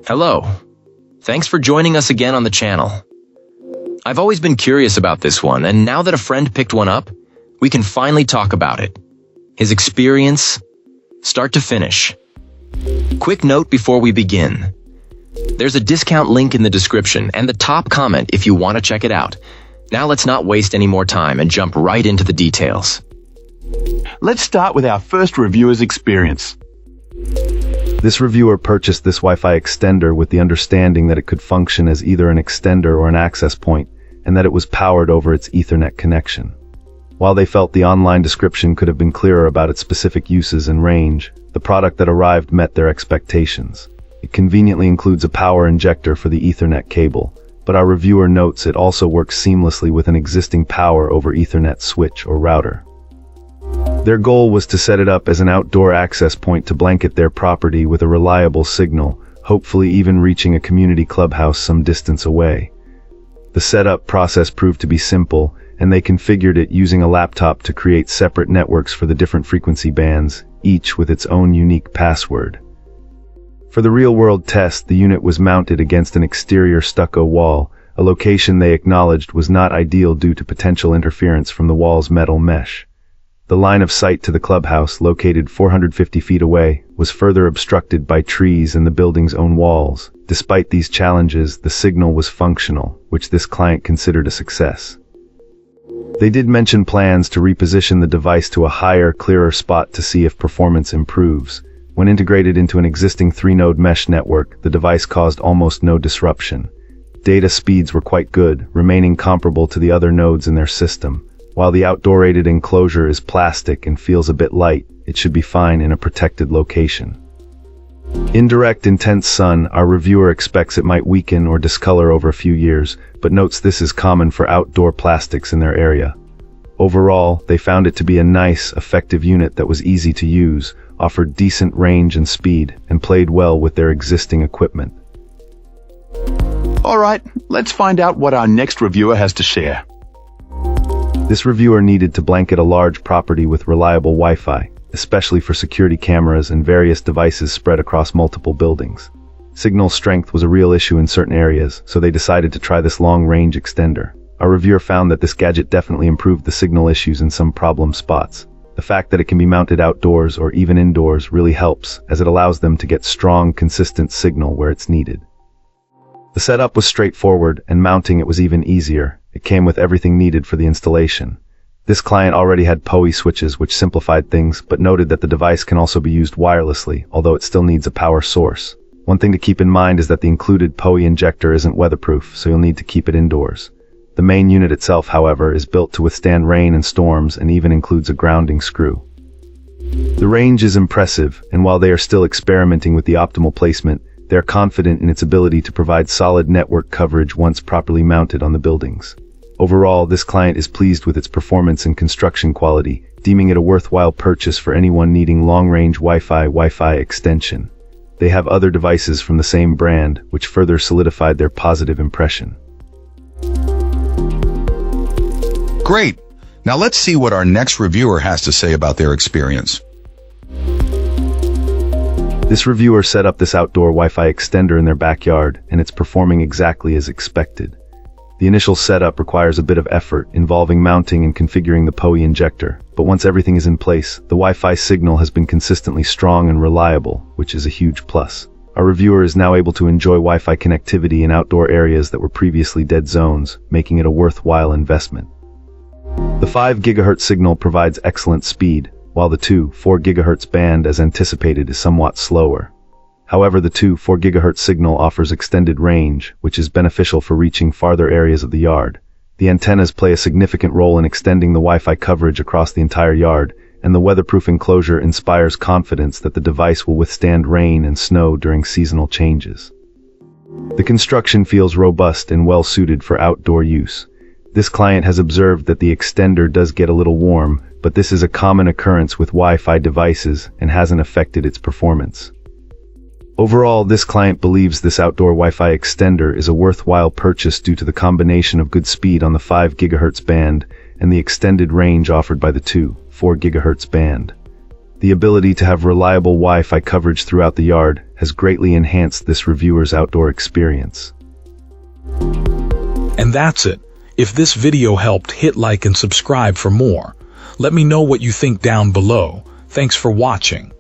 Hello. Thanks for joining us again on the channel. I've always been curious about this one, and now that a friend picked one up, we can finally talk about it. His experience, start to finish. Quick note before we begin. There's a discount link in the description and the top comment if you want to check it out. Now let's not waste any more time and jump right into the details. Let's start with our first reviewer's experience. This reviewer purchased this Wi-Fi extender with the understanding that it could function as either an extender or an access point, and that it was powered over its Ethernet connection. While they felt the online description could have been clearer about its specific uses and range, the product that arrived met their expectations. It conveniently includes a power injector for the Ethernet cable, but our reviewer notes it also works seamlessly with an existing power over Ethernet switch or router. Their goal was to set it up as an outdoor access point to blanket their property with a reliable signal, hopefully even reaching a community clubhouse some distance away. The setup process proved to be simple, and they configured it using a laptop to create separate networks for the different frequency bands, each with its own unique password. For the real-world test, the unit was mounted against an exterior stucco wall, a location they acknowledged was not ideal due to potential interference from the wall's metal mesh. The line of sight to the clubhouse, located 450 feet away, was further obstructed by trees and the building's own walls. Despite these challenges, the signal was functional, which this client considered a success. They did mention plans to reposition the device to a higher, clearer spot to see if performance improves. When integrated into an existing 3-node mesh network, the device caused almost no disruption. Data speeds were quite good, remaining comparable to the other nodes in their system. While the outdoor-rated enclosure is plastic and feels a bit light, it should be fine in a protected location. In direct, intense sun, our reviewer expects it might weaken or discolor over a few years, but notes this is common for outdoor plastics in their area. Overall, they found it to be a nice, effective unit that was easy to use, offered decent range and speed, and played well with their existing equipment. Alright, let's find out what our next reviewer has to share. This reviewer needed to blanket a large property with reliable Wi-Fi, especially for security cameras and various devices spread across multiple buildings. Signal strength was a real issue in certain areas, so they decided to try this long-range extender. Our reviewer found that this gadget definitely improved the signal issues in some problem spots. The fact that it can be mounted outdoors or even indoors really helps, as it allows them to get strong, consistent signal where it's needed. The setup was straightforward, and mounting it was even easier. It came with everything needed for the installation. This client already had PoE switches, which simplified things, but noted that the device can also be used wirelessly, although it still needs a power source. One thing to keep in mind is that the included PoE injector isn't weatherproof, so you'll need to keep it indoors. The main unit itself, however, is built to withstand rain and storms and even includes a grounding screw. The range is impressive, and while they are still experimenting with the optimal placement, they are confident in its ability to provide solid network coverage once properly mounted on the buildings. Overall, this client is pleased with its performance and construction quality, deeming it a worthwhile purchase for anyone needing long-range Wi-Fi extension. They have other devices from the same brand, which further solidified their positive impression. Great! Now let's see what our next reviewer has to say about their experience. This reviewer set up this outdoor Wi-Fi extender in their backyard, and it's performing exactly as expected. The initial setup requires a bit of effort, involving mounting and configuring the PoE injector, but once everything is in place, the Wi-Fi signal has been consistently strong and reliable, which is a huge plus. Our reviewer is now able to enjoy Wi-Fi connectivity in outdoor areas that were previously dead zones, making it a worthwhile investment. The 5 GHz signal provides excellent speed, while the 4 GHz band, as anticipated, is somewhat slower. However, the 4 GHz signal offers extended range, which is beneficial for reaching farther areas of the yard. The antennas play a significant role in extending the Wi-Fi coverage across the entire yard, and the weatherproof enclosure inspires confidence that the device will withstand rain and snow during seasonal changes. The construction feels robust and well suited for outdoor use. This client has observed that the extender does get a little warm, but this is a common occurrence with Wi-Fi devices and hasn't affected its performance. Overall, this client believes this outdoor Wi-Fi extender is a worthwhile purchase due to the combination of good speed on the 5 GHz band and the extended range offered by the 4 GHz band. The ability to have reliable Wi-Fi coverage throughout the yard has greatly enhanced this reviewer's outdoor experience. And that's it. If this video helped, hit like and subscribe for more. Let me know what you think down below. Thanks for watching.